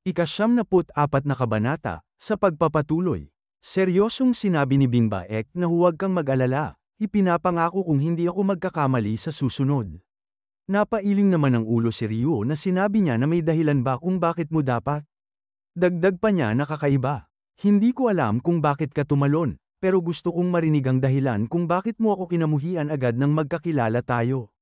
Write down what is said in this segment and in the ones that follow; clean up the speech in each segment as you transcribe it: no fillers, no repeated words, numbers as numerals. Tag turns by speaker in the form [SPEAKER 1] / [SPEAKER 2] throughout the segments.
[SPEAKER 1] Ika-74 na kabanata, sa pagpapatuloy. Seryosong sinabi ni Bing Baek na huwag kang mag-alala, ipinapangako kung hindi ako magkakamali sa susunod. Napailing naman ng ulo si Ryo na sinabi niya na may dahilan ba kung bakit mo dapat. Dagdag pa niya na kakaiba. Hindi ko alam kung bakit ka tumalon, pero gusto kong marinig ang dahilan kung bakit mo ako kinamuhian agad nang magkakilala tayo.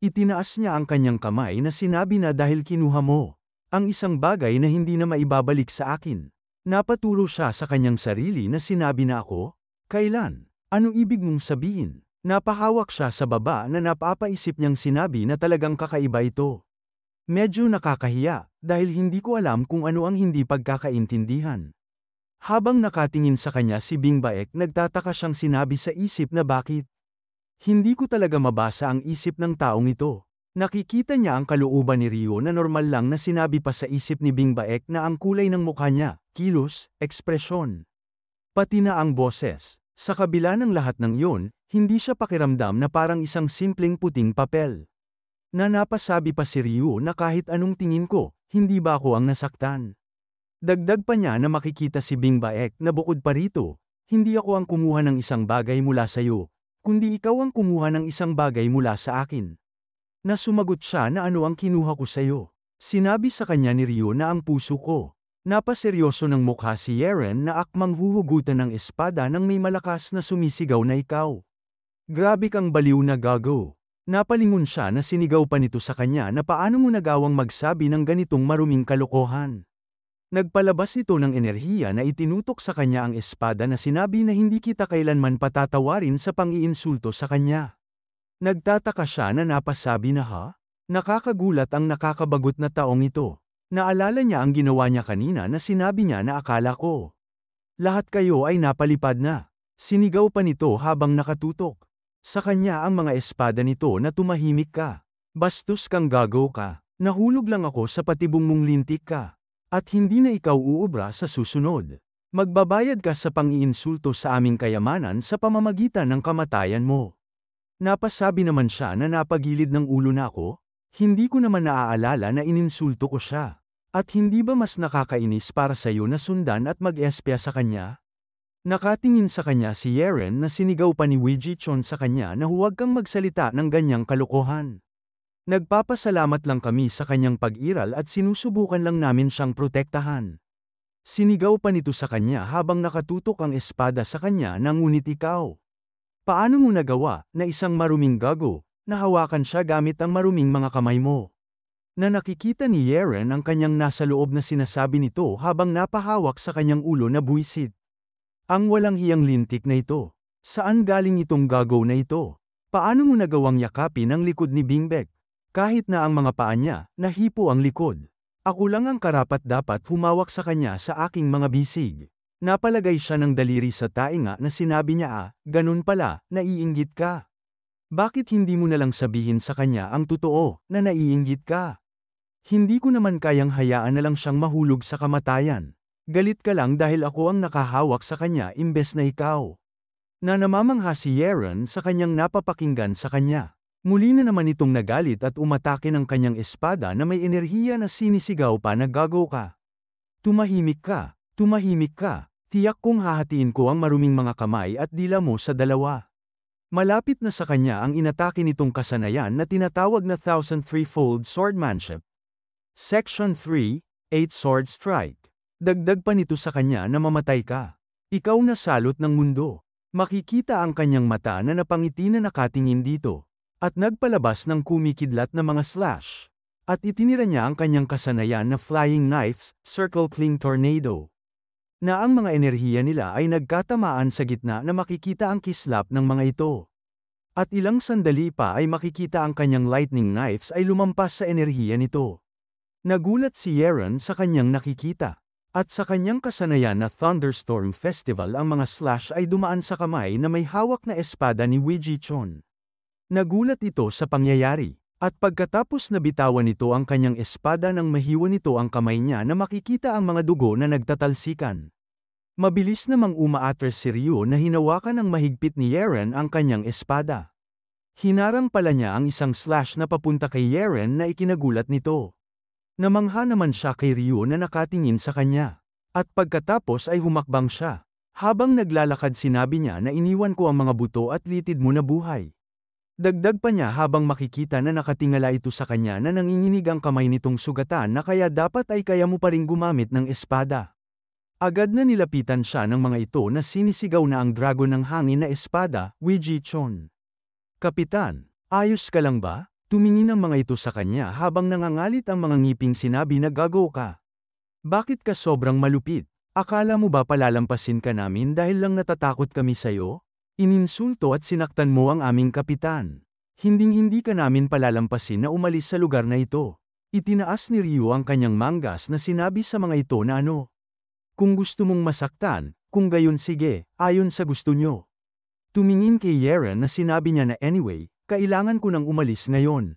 [SPEAKER 1] Itinaas niya ang kanyang kamay na sinabi na dahil kinuha mo ang isang bagay na hindi na maibabalik sa akin. Napaturo siya sa kanyang sarili na sinabi na ako, kailan? Ano ibig mong sabihin? Napahawak siya sa baba na napapaisip niyang sinabi na talagang kakaiba ito. Medyo nakakahiya, dahil hindi ko alam kung ano ang hindi pagkakaintindihan. Habang nakatingin sa kanya si Bing Baek, nagtataka siyang sinabi sa isip na bakit? Hindi ko talaga mabasa ang isip ng taong ito. Nakikita niya ang kalooban ni Ryo na normal lang na sinabi pa sa isip ni Bing Baek na ang kulay ng mukha niya, kilos, ekspresyon. Pati na ang boses. Sa kabila ng lahat ng iyon, hindi siya pakiramdam na parang isang simpleng puting papel. Napasabi pa si Ryo na kahit anong tingin ko, hindi ba ako ang nasaktan? Dagdag pa niya na makikita si Bing Baek na bukod pa rito, hindi ako ang kumuha ng isang bagay mula sa iyo, kundi ikaw ang kumuha ng isang bagay mula sa akin. Na sumagot siya na ano ang kinuha ko sa iyo. Sinabi sa kanya ni Ryo na ang puso ko. Napaseryoso ng mukha si Yeren na akmang huhugutan ng espada nang may malakas na sumisigaw na ikaw. Grabe kang baliw na gago. Napalingon siya na sinigaw pa nito sa kanya na paano mo nagawang magsabi ng ganitong maruming kalokohan. Nagpalabas ito ng enerhiya na itinutok sa kanya ang espada na sinabi na hindi kita kailanman patatawarin sa pang-iinsulto sa kanya. Nagtataka siya na napasabi na Nakakagulat ang nakakabagot na taong ito. Naalala niya ang ginawa niya kanina na sinabi niya na akala ko. Lahat kayo ay napalipad na. Sinigaw pa nito habang nakatutok. Sa kanya ang mga espada nito na tumahimik ka. Bastos kang gago ka. Nahulog lang ako sa patibong mong lintik ka. At hindi na ikaw uubra sa susunod. Magbabayad ka sa pang-iinsulto sa aming kayamanan sa pamamagitan ng kamatayan mo. Napasabi naman siya na napagilid ng ulo na ako. Hindi ko naman naaalala na ininsulto ko siya. At hindi ba mas nakakainis para sa iyo na sundan at mag-espya sa kanya? Nakatingin sa kanya si Yeren na sinigaw pa ni Wijichon sa kanya na huwag kang magsalita ng ganyang kalokohan. Nagpapasalamat lang kami sa kanyang pag-iral at sinusubukan lang namin siyang protektahan. Sinigaw pa nito sa kanya habang nakatutok ang espada sa kanya na ngunit ikaw. Paano mo nagawa na isang maruming gago, na hawakan siya gamit ang maruming mga kamay mo? Na nakikita ni Yeren ang kanyang nasa loob na sinasabi nito habang napahawak sa kanyang ulo na buwisit. Ang walang hiyang lintik na ito. Saan galing itong gago na ito? Paano mo nagawang yakapin ang likod ni Bingbek? Kahit na ang mga paa niya, nahipo ang likod. Ako lang ang karapat-dapat humawak sa kanya sa aking mga bisig. Napalagay siya ng daliri sa tainga na sinabi niya ganun pala, naiinggit ka. Bakit hindi mo nalang sabihin sa kanya ang totoo, na naiinggit ka? Hindi ko naman kayang hayaan na lang siyang mahulog sa kamatayan. Galit ka lang dahil ako ang nakahawak sa kanya imbes na ikaw. Na namamangha si Yeren sa kanyang napapakinggan sa kanya. Muli na naman itong nagalit at umatake ng kanyang espada na may enerhiya na sinisigaw pa na gago ka. Tumahimik ka, tumahimik ka. Tiyak kong hahatiin ko ang maruming mga kamay at dila mo sa dalawa. Malapit na sa kanya ang inatake nitong kasanayan na tinatawag na 1003-fold swordmanship. Section 3, 8 Sword Strike. Dagdag pa nito sa kanya na mamatay ka. Ikaw na salot ng mundo. Makikita ang kanyang mata na napangiti na nakatingin dito. At nagpalabas ng kumikidlat na mga slash. At itinira niya ang kanyang kasanayan na flying knives, circle cling tornado. Na ang mga enerhiya nila ay nagkatamaan sa gitna na makikita ang kislap ng mga ito. At ilang sandali pa ay makikita ang kanyang lightning knives ay lumampas sa enerhiya nito. Nagulat si Yeren sa kanyang nakikita. At sa kanyang kasanayan na Thunderstorm Festival ang mga slash ay dumaan sa kamay na may hawak na espada ni Wijichon. Nagulat ito sa pangyayari. At pagkatapos na bitawan nito ang kanyang espada nang mahiwa nito ang kamay niya na makikita ang mga dugo na nagtatalsikan. Mabilis namang umaatras si Ryo na hinawakan ng mahigpit ni Yeren ang kanyang espada. Hinarang pala niya ang isang slash na papunta kay Yeren na ikinagulat nito. Namangha naman siya kay Ryu na nakatingin sa kanya. At pagkatapos ay humakbang siya. Habang naglalakad sinabi niya na iniwan ko ang mga buto at litid mo na buhay. Dagdag pa niya habang makikita na nakatingala ito sa kanya na nanginginig ang kamay nitong sugatan na kaya dapat ay kaya mo pa ring gumamit ng espada. Agad na nilapitan siya ng mga ito na sinisigaw na ang dragon ng hangin na espada, Wijichon. Kapitan, ayos ka lang ba? Tumingin ang mga ito sa kanya habang nangangalit ang mga ngiping sinabi na gago ka. Bakit ka sobrang malupit? Akala mo ba palalampasin ka namin dahil lang natatakot kami sa'yo? Ininsulto at sinaktan mo ang aming kapitan. Hinding-hindi ka namin palalampasin na umalis sa lugar na ito. Itinaas ni Ryu ang kanyang manggas na sinabi sa mga ito na ano. Kung gusto mong masaktan, kung gayon sige, ayon sa gusto nyo. Tumingin kay Yeren na sinabi niya na anyway, kailangan ko nang umalis ngayon.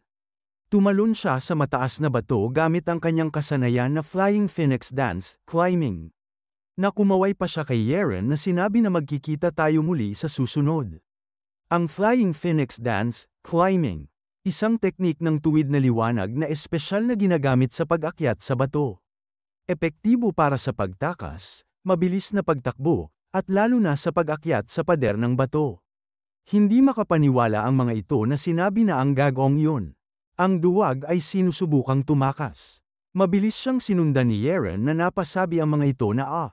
[SPEAKER 1] Tumalon siya sa mataas na bato gamit ang kanyang kasanayan na Flying Phoenix Dance, climbing. Nakumaway pa siya kay Yeren na sinabi na magkikita tayo muli sa susunod. Ang Flying Phoenix Dance, climbing, isang teknik ng tuwid na liwanag na espesyal na ginagamit sa pag-akyat sa bato. Epektibo para sa pagtakas, mabilis na pagtakbo, at lalo na sa pag-akyat sa pader ng bato. Hindi makapaniwala ang mga ito na sinabi na ang gagawng yun. Ang duwag ay sinusubukang tumakas. Mabilis siyang sinundan ni Yeren na napasabi ang mga ito na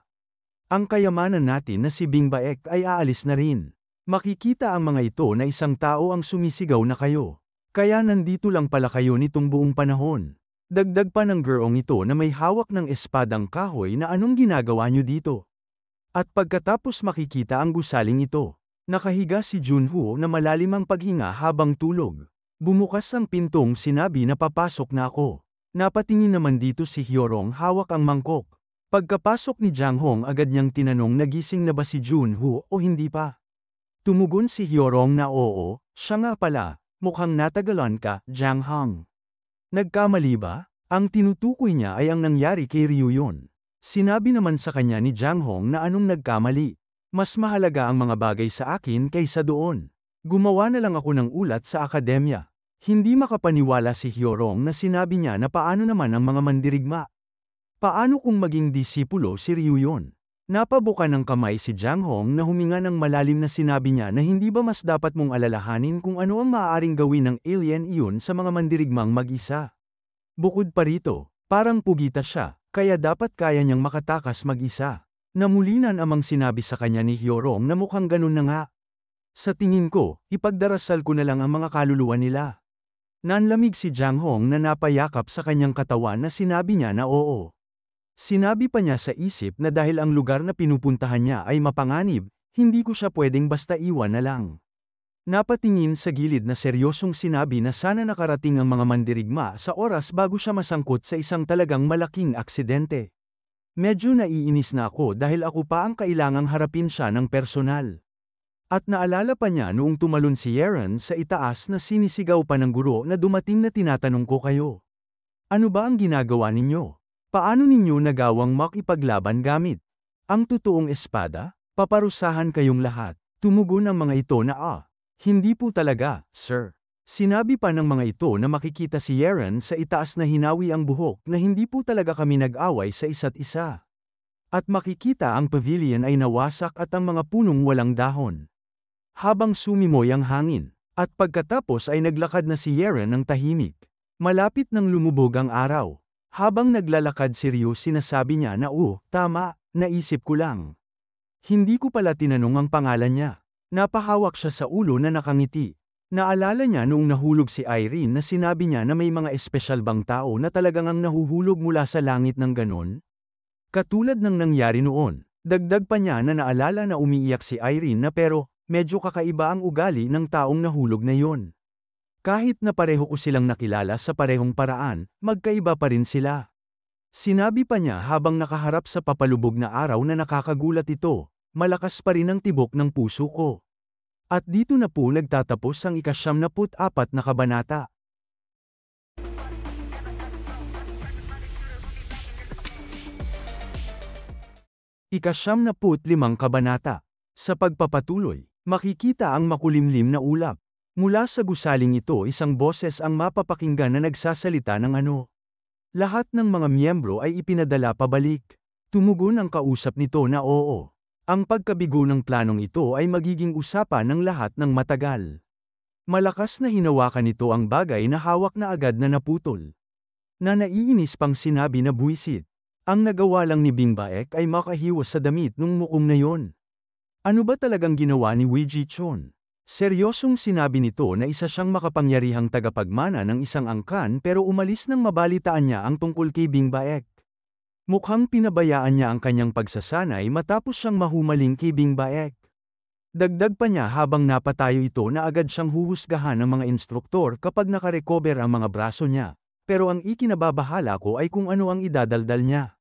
[SPEAKER 1] ang kayamanan natin na si Bingbaek ay aalis na rin. Makikita ang mga ito na isang tao ang sumisigaw na kayo. Kaya nandito lang pala kayo nitong buong panahon. Dagdag pa ng girong ito na may hawak ng espadang kahoy na anong ginagawa nyo dito. At pagkatapos makikita ang gusaling ito. Nakahiga si Junho na malalim ang paghinga habang tulog. Bumukas ang pintong sinabi na papasok na ako. Napatingin naman dito si Hyorong hawak ang mangkok. Pagkapasok ni Jang Hong agad niyang tinanong nagising na ba si Junho o hindi pa. Tumugon si Hyorong na oo, siya nga pala, mukhang natagalan ka, Jang Hong. Nagkamali ba? Ang tinutukoy niya ay ang nangyari kay Ryu yun. Sinabi naman sa kanya ni Jang Hong na anong nagkamali. Mas mahalaga ang mga bagay sa akin kaysa doon. Gumawa na lang ako ng ulat sa akademya. Hindi makapaniwala si Hyorong na sinabi niya na paano naman ang mga mandirigma. Paano kung maging disipulo si Ryu yun? Napabuka ng kamay si Jang Hong na huminga ng malalim na sinabi niya na hindi ba mas dapat mong alalahanin kung ano ang maaaring gawin ng alien iyon sa mga mandirigmang mag-isa. Bukod pa rito, parang pugita siya, kaya dapat kaya niyang makatakas mag-isa. Namulinan amang sinabi sa kanya ni Hyorong na mukhang ganun na nga. Sa tingin ko, ipagdarasal ko na lang ang mga kaluluwa nila. Nanlamig si Jang Hong na napayakap sa kanyang katawan na sinabi niya na oo. Sinabi pa niya sa isip na dahil ang lugar na pinupuntahan niya ay mapanganib, hindi ko siya pwedeng basta iwan na lang. Napatingin sa gilid na seryosong sinabi na sana nakarating ang mga mandirigma sa oras bago siya masangkot sa isang talagang malaking aksidente. Medyo naiinis na ako dahil ako pa ang kailangang harapin siya ng personal. At naalala pa niya noong tumalon si Yeren sa itaas na sinisigaw pa ng guro na dumating na tinatanong ko kayo. Ano ba ang ginagawa ninyo? Paano ninyo nagawang makipaglaban gamit ang totoong espada? Paparusahan kayong lahat. Tumugon ang mga ito na hindi po talaga, sir. Sinabi pa ng mga ito na makikita si Yeren sa itaas na hinawi ang buhok na hindi po talaga kami nag-away sa isa't isa. At makikita ang pavilion ay nawasak at ang mga punong walang dahon. Habang sumimoy ang hangin, at pagkatapos ay naglakad na si Yeren ng tahimik. Malapit nang lumubog ang araw. Habang naglalakad si Ryu sinasabi niya na tama, naisip ko lang. Hindi ko pala tinanong ang pangalan niya. Napahawak siya sa ulo na nakangiti. Naalala niya noong nahulog si Irene na sinabi niya na may mga espesyal bang tao na talagang ang nahuhulog mula sa langit ng ganon? Katulad ng nangyari noon, dagdag pa niya na naalala na umiiyak si Irene na pero, medyo kakaiba ang ugali ng taong nahulog na yon. Kahit na pareho ko silang nakilala sa parehong paraan, magkaiba pa rin sila. Sinabi pa niya habang nakaharap sa papalubog na araw na nakakagulat ito, malakas pa rin ang tibok ng puso ko. At dito na po nagtatapos ang ika-74 na kabanata. Ika-75 kabanata. Sa pagpapatuloy, makikita ang makulimlim na ulap. Mula sa gusaling ito isang boses ang mapapakinggan na nagsasalita ng ano. Lahat ng mga miyembro ay ipinadala pabalik. Tumugon ang kausap nito na oo. Ang pagkabigo ng planong ito ay magiging usapan ng lahat ng matagal. Malakas na hinawakan nito ang bagay na hawak na agad na naputol. Na naiinis pang sinabi na buwisit. Ang nagawa lang ni Bing Baek ay makahiwas sa damit nung muong na yon. Ano ba talagang ginawa ni Wei Jichon? Seryosong sinabi nito na isa siyang makapangyarihang tagapagmana ng isang angkan pero umalis nang mabalitaan niya ang tungkol kay Bing Baek. Mukhang pinabayaan niya ang kanyang pagsasanay matapos siyang mahumaling kay Bing Baek. Dagdag pa niya habang napatayo ito na agad siyang huhusgahan ng mga instruktor kapag nakarecover ang mga braso niya, pero ang ikinababahala ko ay kung ano ang idadaldal niya.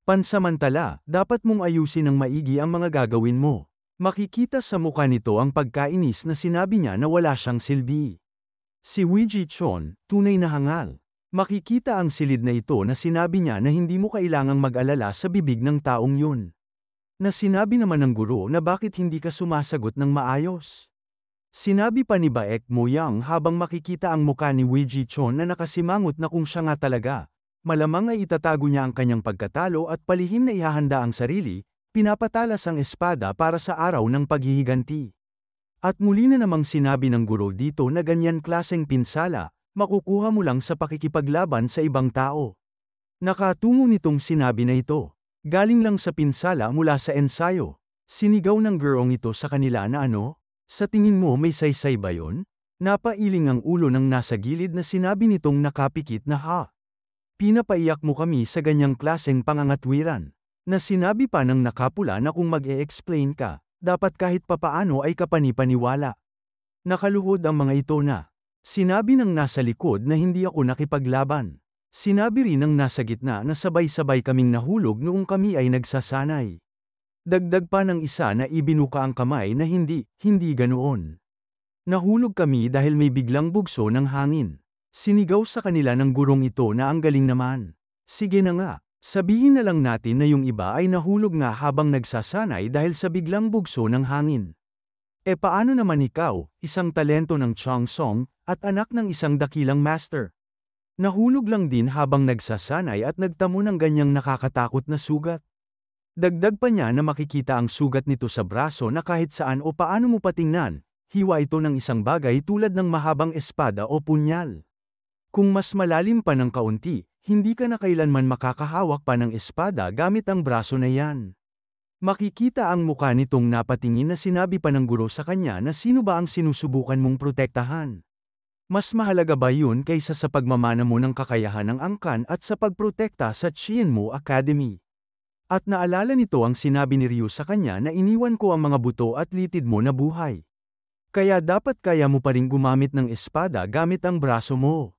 [SPEAKER 1] Pansamantala, dapat mong ayusin ng maigi ang mga gagawin mo. Makikita sa mukha nito ang pagkainis na sinabi niya na wala siyang silbi. Si Wei Jichon, tunay na hangal. Makikita ang silid na ito na sinabi niya na hindi mo kailangang mag-alala sa bibig ng taong yun. Na sinabi naman ng guro na bakit hindi ka sumasagot ng maayos. Sinabi pa ni Baek Moyang habang makikita ang mukha ni Wei Jichon na nakasimangot na kung siya nga talaga. Malamang ay itatago niya ang kanyang pagkatalo at palihim na ihahanda ang sarili, pinapatalas ang espada para sa araw ng paghihiganti. At muli na namang sinabi ng guro dito na ganyan klaseng pinsala, makukuha mo lang sa pakikipaglaban sa ibang tao. Nakatungo nitong sinabi na ito. Galing lang sa pinsala mula sa ensayo. Sinigaw ng gurong ito sa kanila na ano? Sa tingin mo may saysay ba yon? Napailing ang ulo ng nasa gilid na sinabi nitong nakapikit na ha. Pinapaiyak mo kami sa ganyang klaseng pangangatwiran. Na sinabi pa ng nakapula na kung mag-e-explain ka, dapat kahit papaano ay kapanipaniwala. Nakaluhod ang mga ito na. Sinabi ng nasa likod na hindi ako nakipaglaban. Sinabi rin ng nasa gitna na sabay-sabay kaming nahulog noong kami ay nagsasanay. Dagdag pa ng isa na ibinuka ang kamay na hindi ganoon. Nahulog kami dahil may biglang bugso ng hangin. Sinigaw sa kanila ng gurong ito na ang galing naman. Sige na nga. Sabihin na lang natin na yung iba ay nahulog nga habang nagsasanay dahil sa biglang bugso ng hangin. E paano naman ikaw, isang talento ng Changsong, at anak ng isang dakilang master? Nahulog lang din habang nagsasanay at nagtamo ng ganyang nakakatakot na sugat. Dagdag pa niya na makikita ang sugat nito sa braso na kahit saan o paano mo patingnan, hiwa ito ng isang bagay tulad ng mahabang espada o punyal. Kung mas malalim pa ng kaunti, hindi ka na kailanman makakahawak pa ng espada gamit ang braso na yan. Makikita ang mukha nitong napatingin na sinabi pa ng guro sa kanya na sino ba ang sinusubukan mong protektahan. Mas mahalaga ba yun kaysa sa pagmamana mo ng kakayahan ng angkan at sa pagprotekta sa Chienmu Academy? At naalala nito ang sinabi ni Ryu sa kanya na iniwan ko ang mga buto at litid mo na buhay. Kaya dapat kaya mo pa ring gumamit ng espada gamit ang braso mo.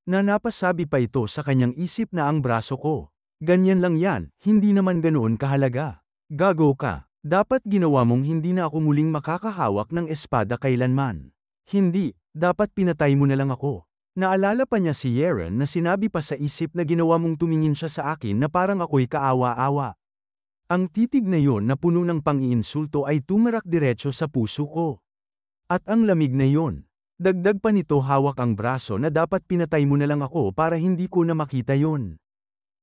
[SPEAKER 1] Na napasabi pa ito sa kanyang isip na ang braso ko. Ganyan lang yan, hindi naman ganoon kahalaga. Gago ka. Dapat ginawa mong hindi na ako muling makakahawak ng espada kailanman. Hindi, dapat pinatay mo na lang ako. Naalala pa niya si Yeren na sinabi pa sa isip na ginawa mong tumingin siya sa akin na parang ako'y kaawa-awa. Ang titig na yon na puno ng pang-iinsulto ay tumarak diretso sa puso ko. At ang lamig na yon. Dagdag pa nito hawak ang braso na dapat pinatay mo na lang ako para hindi ko na makita yon.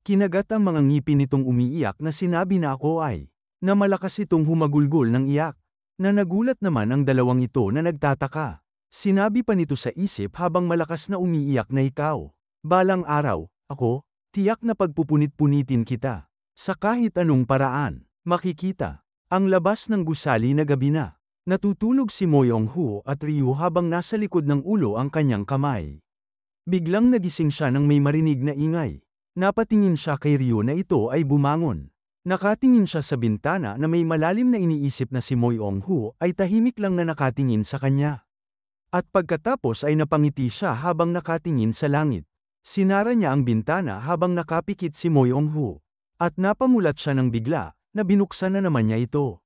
[SPEAKER 1] Kinagat ang mga ngipin nitong umiiyak na sinabi na ako ay, na malakas itong humagulgol ng iyak. Na nagulat naman ang dalawang ito na nagtataka. Sinabi pa nito sa isip habang malakas na umiiyak na ikaw. Balang araw, ako, tiyak na pagpupunit-punitin kita. Sa kahit anong paraan, makikita. Ang labas ng gusali na gabi na. Natutulog si Moyong-hu at Ryu habang nasa likod ng ulo ang kanyang kamay. Biglang nagising siya nang may marinig na ingay. Napatingin siya kay Ryu na ito ay bumangon. Nakatingin siya sa bintana na may malalim na iniisip na si Moyong-hu ay tahimik lang na nakatingin sa kanya. At pagkatapos ay napangiti siya habang nakatingin sa langit. Sinara niya ang bintana habang nakapikit si Moyong-hu. At napamulat siya ng bigla, na binuksan na naman niya ito.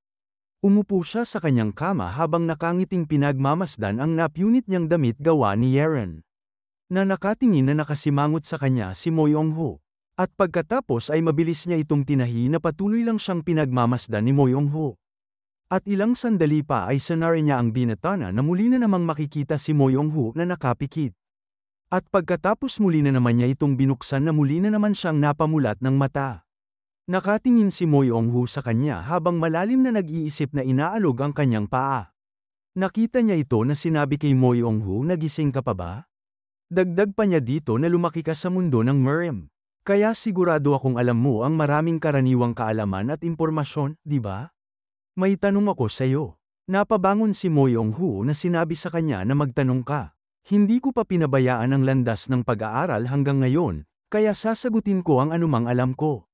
[SPEAKER 1] Umupo siya sa kanyang kama habang nakangiting pinagmamasdan ang napunit niyang damit gawa ni Yeren. Na nakatingin na nakasimangot sa kanya si Moyong-ho. At pagkatapos ay mabilis niya itong tinahi na patuloy lang siyang pinagmamasdan ni Moyong-ho. At ilang sandali pa ay sanari niya ang binatana na muli na namang makikita si Moyong-ho na nakapikit. At pagkatapos muli na naman niya itong binuksan na muli na naman siyang napamulat ng mata. Nakatingin si Moyong-hu sa kanya habang malalim na nag-iisip na inaalog ang kanyang paa. Nakita niya ito na sinabi kay Moyong-hu na gising ka pa ba? Dagdag pa niya dito na lumaki ka sa mundo ng Merem. Kaya sigurado akong alam mo ang maraming karaniwang kaalaman at impormasyon, di ba? May tanong ako sa iyo. Napabangon si Moyong-hu na sinabi sa kanya na magtanong ka. Hindi ko pa pinabayaan ang landas ng pag-aaral hanggang ngayon, kaya sasagutin ko ang anumang alam ko.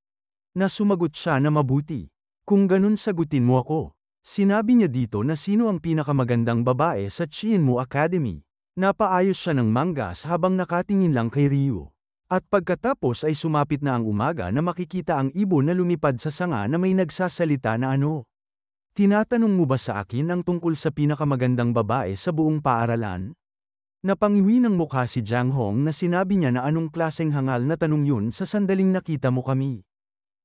[SPEAKER 1] Na sumagot siya na mabuti. Kung ganun sagutin mo ako. Sinabi niya dito na sino ang pinakamagandang babae sa Chienmu Academy. Napaayos siya ng manggas habang nakatingin lang kay Ryu. At pagkatapos ay sumapit na ang umaga na makikita ang ibon na lumipad sa sanga na may nagsasalita na ano. Tinatanong mo ba sa akin ang tungkol sa pinakamagandang babae sa buong paaralan? Napangiwi ng mukha si Jang Hong na sinabi niya na anong klaseng hangal na tanong yun sa sandaling nakita mo kami.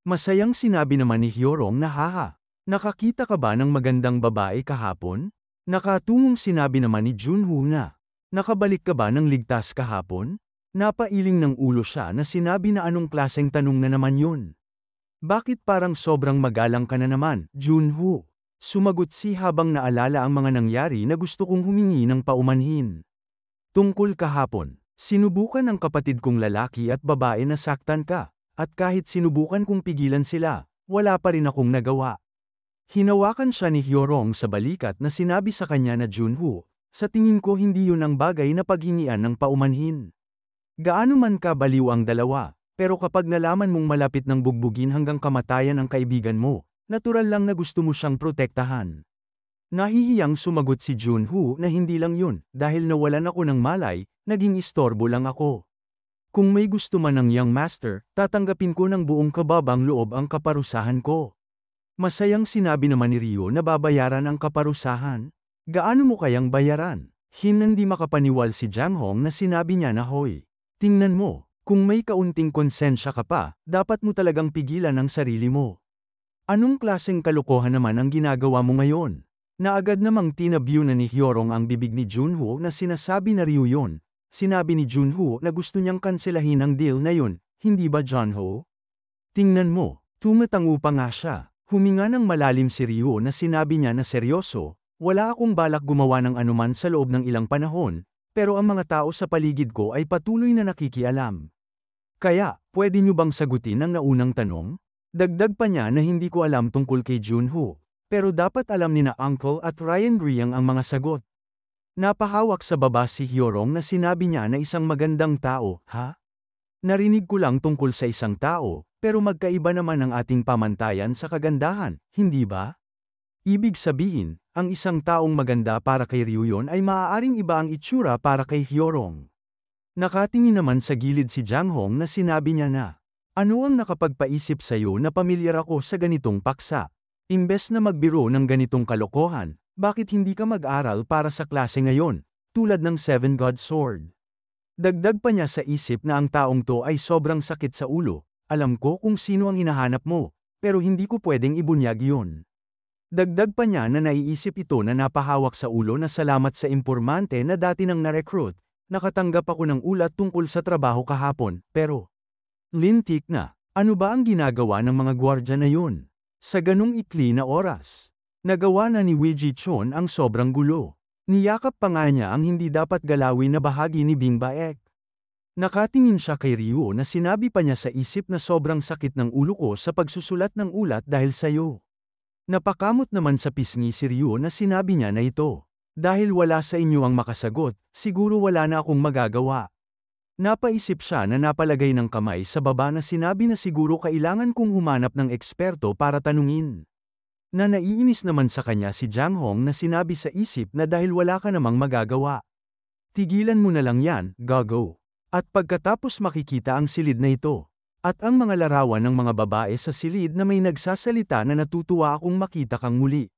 [SPEAKER 1] Masayang sinabi naman ni Hyorong na haha. Nakakita ka ba ng magandang babae kahapon? Nakatungong sinabi naman ni Junho na. Nakabalik ka ba ng ligtas kahapon? Napailing ng ulo siya na sinabi na anong klaseng tanong na naman yun. Bakit parang sobrang magalang ka na naman, Junho? Sumagot si habang naalala ang mga nangyari na gusto kong humingi ng paumanhin. Tungkol kahapon, sinubukan ng kapatid kong lalaki at babae na saktan ka, at kahit sinubukan kong pigilan sila, wala pa rin akong nagawa. Hinawakan siya ni Hyorong sa balikat na sinabi sa kanya na Junho, sa tingin ko hindi yun ang bagay na paghingian ng paumanhin. Gaano man ka baliw ang dalawa, pero kapag nalaman mong malapit ng bugbugin hanggang kamatayan ang kaibigan mo, natural lang na gusto mo siyang protektahan. Nahihiyang sumagot si Junho na hindi lang yun, dahil nawalan ako ng malay, naging istorbo lang ako. Kung may gusto man ng young master, tatanggapin ko ng buong kababang loob ang kaparusahan ko. Masayang sinabi naman ni Ryo na babayaran ang kaparusahan. Gaano mo kayang bayaran? Hindi makapaniwal si Jang Hong na sinabi niya na hoy. Tingnan mo, kung may kaunting konsensya ka pa, dapat mo talagang pigilan ang sarili mo. Anong klaseng kalokohan naman ang ginagawa mo ngayon? Na agad namang tinabyo na ni Hyorong ang bibig ni Junho na sinasabi na Ryu yun. Sinabi ni Junho na gusto niyang kanselahin ang deal na yun, hindi ba Junho? Tingnan mo, tumatango pa nga siya. Huminga ng malalim si Ryu na sinabi niya na seryoso, wala akong balak gumawa ng anuman sa loob ng ilang panahon, pero ang mga tao sa paligid ko ay patuloy na nakikialam. Kaya, pwede niyo bang sagutin ang naunang tanong? Dagdag pa niya na hindi ko alam tungkol kay Junho. Pero dapat alam ni na Uncle at Ryan Riang ang mga sagot. Napahawak sa baba si Hyorong na sinabi niya na isang magandang tao, ha? Narinig ko lang tungkol sa isang tao, pero magkaiba naman ang ating pamantayan sa kagandahan, hindi ba? Ibig sabihin, ang isang taong maganda para kay Ryuyon ay maaaring iba ang itsura para kay Hyorong. Nakatingin naman sa gilid si Jang Hong na sinabi niya na, ano ang nakapagpaisip sa'yo na pamilyar ako sa ganitong paksa? Imbes na magbiro ng ganitong kalokohan, bakit hindi ka mag-aral para sa klase ngayon, tulad ng Seven God Sword? Dagdag pa niya sa isip na ang taong to ay sobrang sakit sa ulo, alam ko kung sino ang hinahanap mo, pero hindi ko pwedeng ibunyag yun. Dagdag pa niya na naiisip ito na napahawak sa ulo na salamat sa impormante na dati nang na-recruit, nakatanggap ako ng ulat tungkol sa trabaho kahapon, pero lintik na, ano ba ang ginagawa ng mga gwardya na yun? Sa ganung ikli na oras, nagawa na ni Wiji Chon ang sobrang gulo. Niyakap pa nga niya ang hindi dapat galawin na bahagi ni Bing Baek. Nakatingin siya kay Ryu na sinabi pa niya sa isip na sobrang sakit ng ulo ko sa pagsusulat ng ulat dahil sa'yo. Napakamot naman sa pisngi si Ryu na sinabi niya na ito. Dahil wala sa inyo ang makasagot, siguro wala na akong magagawa. Napaisip siya na napalagay ng kamay sa baba na sinabi na siguro kailangan kong humanap ng eksperto para tanungin. Na naiinis naman sa kanya si Jang Hong na sinabi sa isip na dahil wala ka namang magagawa. Tigilan mo na lang yan, gago. At pagkatapos makikita ang silid na ito. At ang mga larawan ng mga babae sa silid na may nagsasalita na natutuwa akong makita kang muli.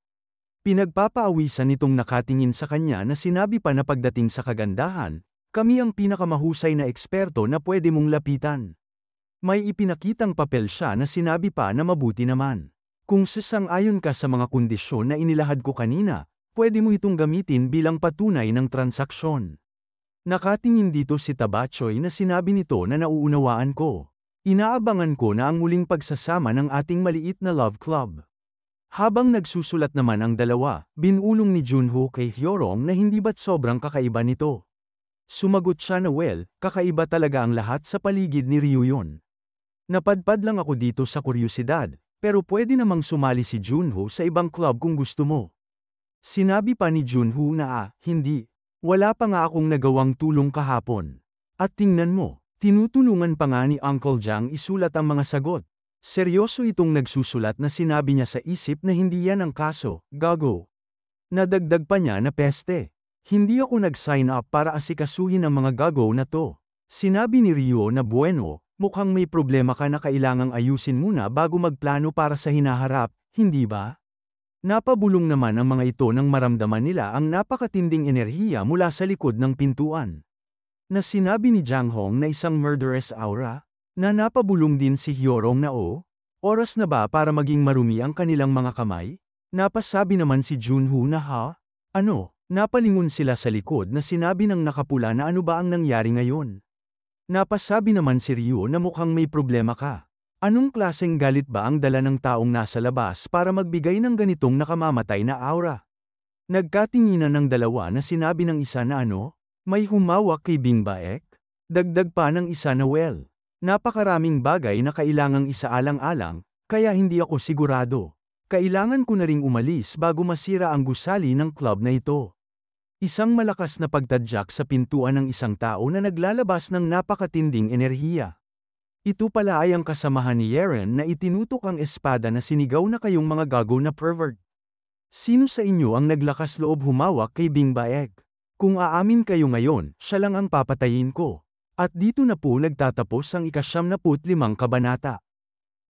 [SPEAKER 1] Pinagpapaawisan nitong nakatingin sa kanya na sinabi pa na pagdating sa kagandahan, kami ang pinakamahusay na eksperto na pwede mong lapitan. May ipinakitang papel siya na sinabi pa na mabuti naman. Kung sasang-ayon ka sa mga kondisyon na inilahad ko kanina, pwede mo itong gamitin bilang patunay ng transaksyon. Nakatingin dito si Tabachoy na sinabi nito na nauunawaan ko. Inaabangan ko na ang muling pagsasama ng ating maliit na love club. Habang nagsusulat naman ang dalawa, binulong ni Junho kay Hyorong na hindi ba't sobrang kakaiba nito. Sumagot siya na kakaiba talaga ang lahat sa paligid ni Ryuyon. Napadpad lang ako dito sa kuryusidad, pero pwede namang sumali si Junho sa ibang club kung gusto mo. Sinabi pa ni Junho na hindi. Wala pa nga akong nagawang tulong kahapon. At tingnan mo, tinutulungan pa nga ni Uncle Jang isulat ang mga sagot. Seryoso itong nagsusulat na sinabi niya sa isip na hindi yan ang kaso, gago. Nadagdag pa niya na peste. Hindi ako nag-sign up para asikasuhin ang mga gago na to. Sinabi ni Ryo na bueno, mukhang may problema ka na kailangang ayusin muna bago magplano para sa hinaharap, hindi ba? Napabulong naman ang mga ito nang maramdaman nila ang napakatinding enerhiya mula sa likod ng pintuan. Na sinabi ni Jang Hong na isang murderous aura, na napabulong din si Hyorong na oras na ba para maging marumi ang kanilang mga kamay? Napasabi naman si Junho na ano? Napalingon sila sa likod na sinabi ng nakapula na ano ba ang nangyari ngayon. Napasabi naman si Ryo na mukhang may problema ka. Anong klaseng galit ba ang dala ng taong nasa labas para magbigay ng ganitong nakamamatay na aura? Nagkatinginan ng dalawa na sinabi ng isa na may humawak kay Bingbaek? Dagdag pa ng isa na napakaraming bagay na kailangang isaalang-alang, kaya hindi ako sigurado. Kailangan ko na ring umalis bago masira ang gusali ng club na ito. Isang malakas na pagtadyak sa pintuan ng isang tao na naglalabas ng napakatinding enerhiya. Ito pala ay ang kasamahan ni Yeren na itinutok ang espada na sinigaw na kayong mga gago na pervert. Sino sa inyo ang naglakas loob humawak kay Bingbaek? Kung aamin kayo ngayon, siya lang ang papatayin ko. At dito na po nagtatapos ang ika-75 kabanata.